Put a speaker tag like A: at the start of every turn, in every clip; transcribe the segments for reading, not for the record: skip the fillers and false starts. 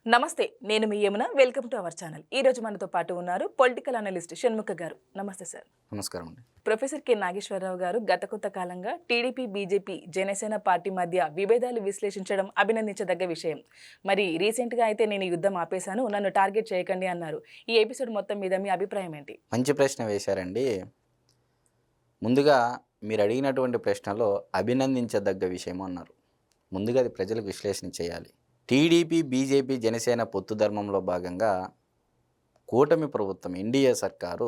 A: నమస్తే, నేను మీ Yamuna. Welcome to our channel. ఈ రోజు మనతో పాటు ఉన్నారు పొలిటికల్ అనలిస్ట్ షణ్ముఖ గారు. నమస్తే సార్.
B: నమస్కారం అండి.
A: ప్రొఫెసర్ కె నాగేశ్వరరావు గారు గత కొంత కాలంగా టీడీపీ, బీజేపీ, జనసేన పార్టీ మధ్య విభేదాలు విశ్లేషించడం అభినందించదగ్గ విషయం. మరి రీసెంట్గా అయితే నేను యుద్ధం ఆపేశాను, నన్ను టార్గెట్ చేయకండి అన్నారు. ఈ ఎపిసోడ్ మొత్తం మీద మీ అభిప్రాయం ఏంటి?
B: మంచి ప్రశ్న వేశారండి. ముందుగా మీరు అడిగినటువంటి ప్రశ్నలో అభినందించదగ్గ విషయం అన్నారు. ముందుగా అది ప్రజలకు విశ్లేషణ చేయాలి. టీడీపీ, బీజేపీ, జనసేన పొత్తు ధర్మంలో భాగంగా కూటమి ప్రభుత్వం ఎన్డీఏ సర్కారు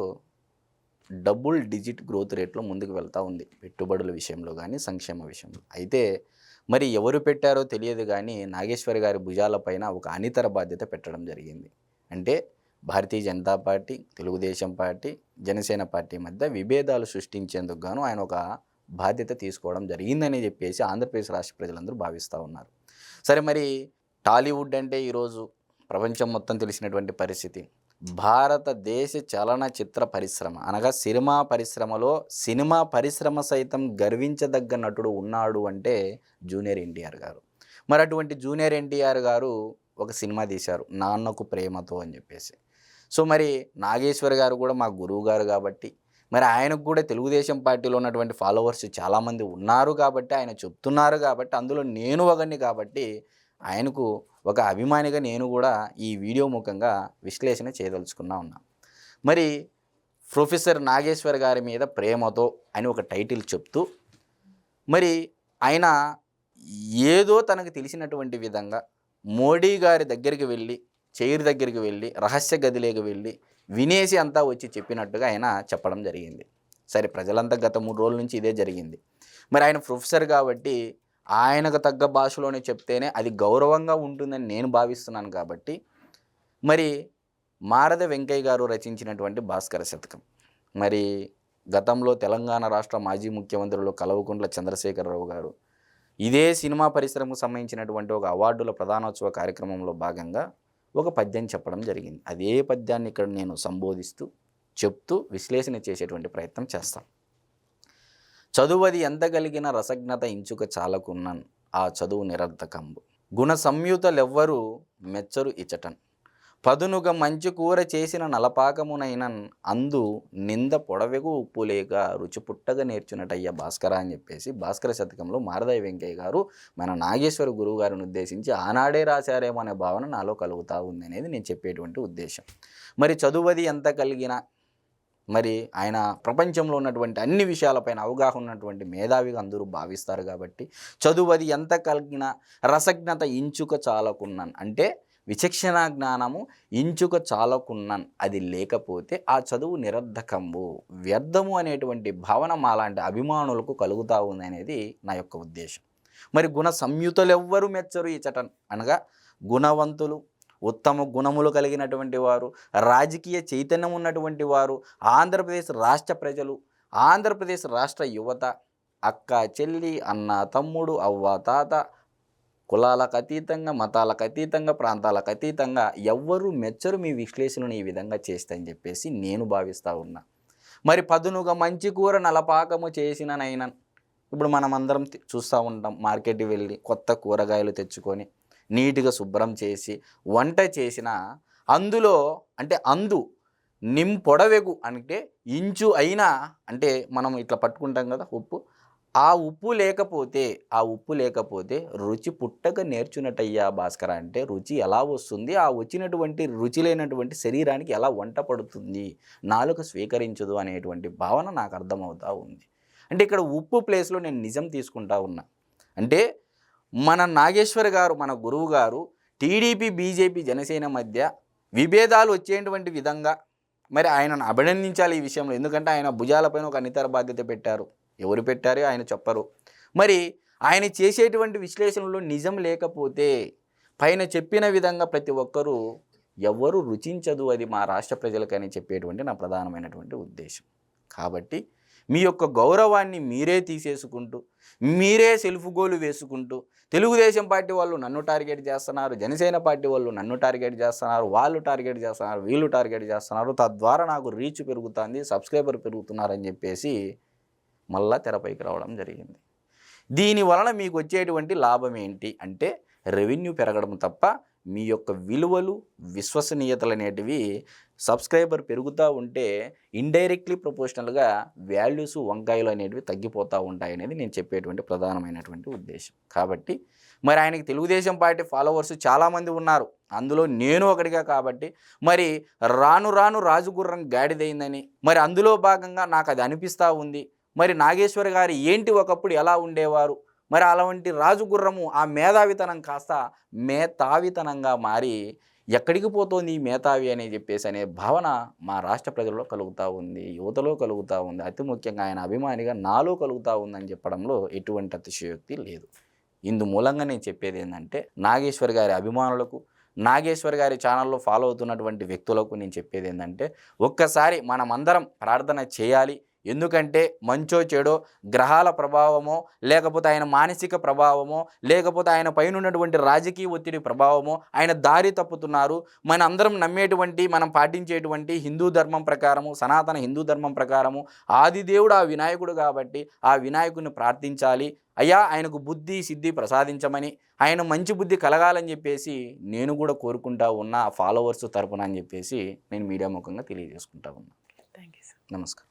B: డబుల్ డిజిట్ గ్రోత్ రేట్లో ముందుకు వెళ్తూ ఉంది, పెట్టుబడుల విషయంలో కానీ సంక్షేమ విషయంలో. అయితే మరి ఎవరు పెట్టారో తెలియదు కానీ నాగేశ్వర్ గారి భుజాలపైన ఒక అనితర బాధ్యత పెట్టడం జరిగింది. అంటే Bharatiya Janata party, Telugu Desam party, Janasena party మధ్య విభేదాలు సృష్టించేందుకు గాను ఆయన ఒక బాధ్యత తీసుకోవడం జరిగిందని చెప్పేసి ఆంధ్రప్రదేశ్ రాష్ట్ర ప్రజలందరూ భావిస్తూ ఉన్నారు. సరే, మరి టాలీవుడ్ అంటే ఈరోజు ప్రపంచం మొత్తం తెలిసినటువంటి పరిస్థితి. భారతదేశ చలనచిత్ర పరిశ్రమ అనగా సినిమా పరిశ్రమ సైతం గర్వించదగ్గ నటుడు ఉన్నాడు అంటే జూనియర్ ఎన్టీఆర్ గారు. మరి అటువంటి జూనియర్ ఎన్టీఆర్ గారు ఒక సినిమా తీశారు, నాన్నకు ప్రేమతో అని చెప్పేసి. సో మరి నాగేశ్వర్ గారు కూడా మా గురువు గారు కాబట్టి, మరి ఆయనకు కూడా తెలుగుదేశం పార్టీలో ఉన్నటువంటి ఫాలోవర్స్ చాలామంది ఉన్నారు కాబట్టి, ఆయన చెప్తున్నారు కాబట్టి, అందులో నేను ఒకడిని కాబట్టి ఆయనకు ఒక అభిమానిగా నేను కూడా ఈ వీడియో ముఖంగా విశ్లేషణ చేయదలుచుకున్నా ఉన్నా. మరి ప్రొఫెసర్ నాగేశ్వర్ గారి మీద ప్రేమతో అని ఒక టైటిల్ చెప్తూ, మరి ఆయన ఏదో తనకు తెలిసినటువంటి విధంగా మోడీ గారి దగ్గరికి వెళ్ళి, చైర్ దగ్గరికి వెళ్ళి, రహస్య గదిలోకి వెళ్ళి వినేసి అంతా వచ్చి చెప్పినట్టుగా ఆయన చెప్పడం జరిగింది. సరే, ప్రజలంతా గత 3 రోజుల నుంచి ఇదే జరిగింది. మరి ఆయన ప్రొఫెసర్ కాబట్టి ఆయనకు తగ్గ భాషలోనే చెప్తేనే అది గౌరవంగా ఉంటుందని నేను భావిస్తున్నాను. కాబట్టి మరి మారద వెంకయ్య గారు రచించినటువంటి భాస్కర శతకం, మరి గతంలో తెలంగాణ రాష్ట్ర మాజీ ముఖ్యమంత్రులు కల్వకుంట్ల చంద్రశేఖరరావు గారు ఇదే సినిమా పరిశ్రమకు సంబంధించినటువంటి ఒక అవార్డుల ప్రధానోత్సవ కార్యక్రమంలో భాగంగా ఒక పద్యం చెప్పడం జరిగింది. అదే పద్యాన్ని ఇక్కడ నేను సంబోధిస్తూ చెప్తూ విశ్లేషణ చేసేటువంటి ప్రయత్నం చేస్తాను. చదువది ఎంత కలిగిన రసజ్ఞత ఇంచుక చాలకున్నన్, ఆ చదువు నిరర్ధకంబు. గుణ సంయుతలెవ్వరూ మెచ్చరు ఇచటన్, పదునుగ మంచి కూర చేసిన నలపాకమునైనన్, అందు నింద పొడవెగు ఉప్పు లేక రుచి పుట్టగా నేర్చునటయ్య భాస్కర అని చెప్పేసి భాస్కర శతకంలో మారదయ్య వెంకయ్య గారు మన నాగేశ్వర గురువు గారిని ఉద్దేశించి ఆనాడే రాశారేమో అనే భావన నాలో కలుగుతూ ఉంది అనేది నేను చెప్పేటువంటి ఉద్దేశం. మరి చదువది ఎంత కలిగిన, మరి ఆయన ప్రపంచంలో ఉన్నటువంటి అన్ని విషయాలపైన అవగాహన ఉన్నటువంటి మేధావిగా అందరూ భావిస్తారు కాబట్టి చదువది ఎంత కలిగిన రసజ్ఞత ఇంచుక చాలకున్నాను అంటే విచక్షణ జ్ఞానము ఇంచుక చాలకున్నాను, అది లేకపోతే ఆ చదువు నిరర్ధకంబు, వ్యర్థము అనేటువంటి భావన మాలాంటి అభిమానులకు కలుగుతూ ఉంది అనేది నా యొక్క ఉద్దేశం. మరి గుణ సంయుతులెవ్వరూ మెచ్చరు ఇచటన్ అనగా గుణవంతులు, ఉత్తమ గుణములు కలిగినటువంటి వారు, రాజకీయ చైతన్యం ఉన్నటువంటి వారు, ఆంధ్రప్రదేశ్ రాష్ట్ర ప్రజలు, ఆంధ్రప్రదేశ్ రాష్ట్ర యువత, అక్క చెల్లి, అన్న తమ్ముడు, అవ్వ తాత, కులాలకు అతీతంగా, మతాలకు అతీతంగా, ప్రాంతాలకు అతీతంగా ఎవ్వరూ మెచ్చరు మీ విశ్లేషణను ఈ విధంగా చేస్తాయని చెప్పేసి నేను భావిస్తూ ఉన్నా. మరి పదునుగా మంచి కూర నలపాకము చేసిననైనా, ఇప్పుడు మనం అందరం చూస్తూ ఉంటాం, మార్కెట్కి వెళ్ళి కొత్త కూరగాయలు తెచ్చుకొని నీట్గా శుభ్రం చేసి వంట చేసిన అందులో అంటే పొడవెగు అంటే ఇంచు అయినా, అంటే మనం ఇట్లా పట్టుకుంటాం కదా ఉప్పు, ఆ ఉప్పు లేకపోతే రుచి పుట్టక నేర్చునట్టయ్యా భాస్కర అంటే రుచి ఎలా వస్తుంది, ఆ వచ్చినటువంటి రుచి లేనటువంటి శరీరానికి ఎలా వంట పడుతుంది, నాలుక స్వీకరించదు అనేటువంటి భావన నాకు అర్థమవుతూ ఉంది. అంటే ఇక్కడ ఉప్పు ప్లేస్లో నేను నిజం తీసుకుంటా ఉన్నా. అంటే మన నాగేశ్వర్ గారు, మన గురువు గారు టీడీపీ, బీజేపీ, జనసేన మధ్య విభేదాలు వచ్చేటువంటి విధంగా మరి ఆయనను అభినందించాలి ఈ విషయంలో. ఎందుకంటే ఆయన భుజాలపైన ఒక అనితర బాధ్యత పెట్టారు. ఎవరు పెట్టారో ఆయన చెప్పరు. మరి ఆయన చేసేటువంటి విశ్లేషణలో నిజం లేకపోతే పైన చెప్పిన విధంగా ప్రతి ఒక్కరూ ఎవరు రుచించదు అది మా రాష్ట్ర ప్రజలకని చెప్పేటువంటి నా ప్రధానమైనటువంటి ఉద్దేశం. కాబట్టి మీ యొక్క గౌరవాన్ని మీరే తీసేసుకుంటూ, మీరే సెల్ఫ్ గోలు వేసుకుంటూ, తెలుగుదేశం పార్టీ వాళ్ళు నన్ను టార్గెట్ చేస్తున్నారు, జనసేన పార్టీ వాళ్ళు నన్ను టార్గెట్ చేస్తున్నారు, వాళ్ళు టార్గెట్ చేస్తున్నారు, వీళ్ళు టార్గెట్ చేస్తున్నారు, తద్వారా నాకు రీచ్ పెరుగుతుంది, సబ్స్క్రైబర్ పెరుగుతున్నారని చెప్పేసి మళ్ళా తెరపైకి రావడం జరిగింది. దీని వలన మీకు వచ్చేటువంటి లాభం ఏంటి అంటే రెవెన్యూ పెరగడం తప్ప మీ యొక్క విలువలు విశ్వసనీయతలు అనేటివి సబ్స్క్రైబర్ పెరుగుతూ ఉంటే ఇండైరెక్ట్లీ ప్రపోర్షనల్గా వాల్యూస్ వంకాయలు అనేటివి తగ్గిపోతూ ఉంటాయి అనేది నేను చెప్పేటువంటి ప్రధానమైనటువంటి ఉద్దేశం. కాబట్టి మరి ఆయనకి తెలుగుదేశం పార్టీ ఫాలోవర్స్ చాలామంది ఉన్నారు, అందులో నేను ఒకటిగా. కాబట్టి మరి రాను రాను రాజుగుర్రం గాడిదైందని మరి అందులో భాగంగా నాకు అది అనిపిస్తూ ఉంది. మరి నాగేశ్వర్ గారు ఏంటి ఒకప్పుడు ఎలా ఉండేవారు, మరి అలాంటి రాజుగుర్రము ఆ మేధావితనం కాస్త మేతావితనంగా మారి ఎక్కడికి పోతుంది ఈ మేధావి అని చెప్పేసి అనే భావన మా రాష్ట్ర ప్రజల్లో కలుగుతూ ఉంది, యువతలో కలుగుతూ ఉంది, అతి ముఖ్యంగా ఆయన అభిమానిగా నాలో కలుగుతూ ఉందని చెప్పడంలో ఎటువంటి అతిశయోక్తి లేదు. ఇందు మూలంగా నేను చెప్పేది ఏంటంటే నాగేశ్వర్ గారి అభిమానులకు, నాగేశ్వర్ గారి ఛానల్లో ఫాలో అవుతున్నటువంటి వ్యక్తులకు నేను చెప్పేది ఏంటంటే ఒక్కసారి మనమందరం ప్రార్థన చేయాలి. ఎందుకంటే మంచో చెడో గ్రహాల ప్రభావమో లేకపోతే ఆయన మానసిక ప్రభావమో లేకపోతే ఆయన పైన ఉన్నటువంటి రాజకీయ ఒత్తిడి ప్రభావమో ఆయన దారి తప్పుతున్నారు. మన అందరం నమ్మేటువంటి మనం పాటించేటువంటి హిందూ ధర్మం ప్రకారము, సనాతన హిందూ ధర్మం ప్రకారము ఆదిదేవుడు ఆ వినాయకుడు కాబట్టి ఆ వినాయకుడిని ప్రార్థించాలి. అయ్యా ఆయనకు బుద్ధి సిద్ధి ప్రసాదించమని, ఆయన మంచి బుద్ధి కలగాలని చెప్పేసి నేను కూడా కోరుకుంటా ఉన్నా ఫాలోవర్స్ తరపున అని చెప్పేసి నేను మీడియా ముఖంగా తెలియజేసుకుంటా ఉన్నా.
A: Thank you sir.
B: నమస్కారం.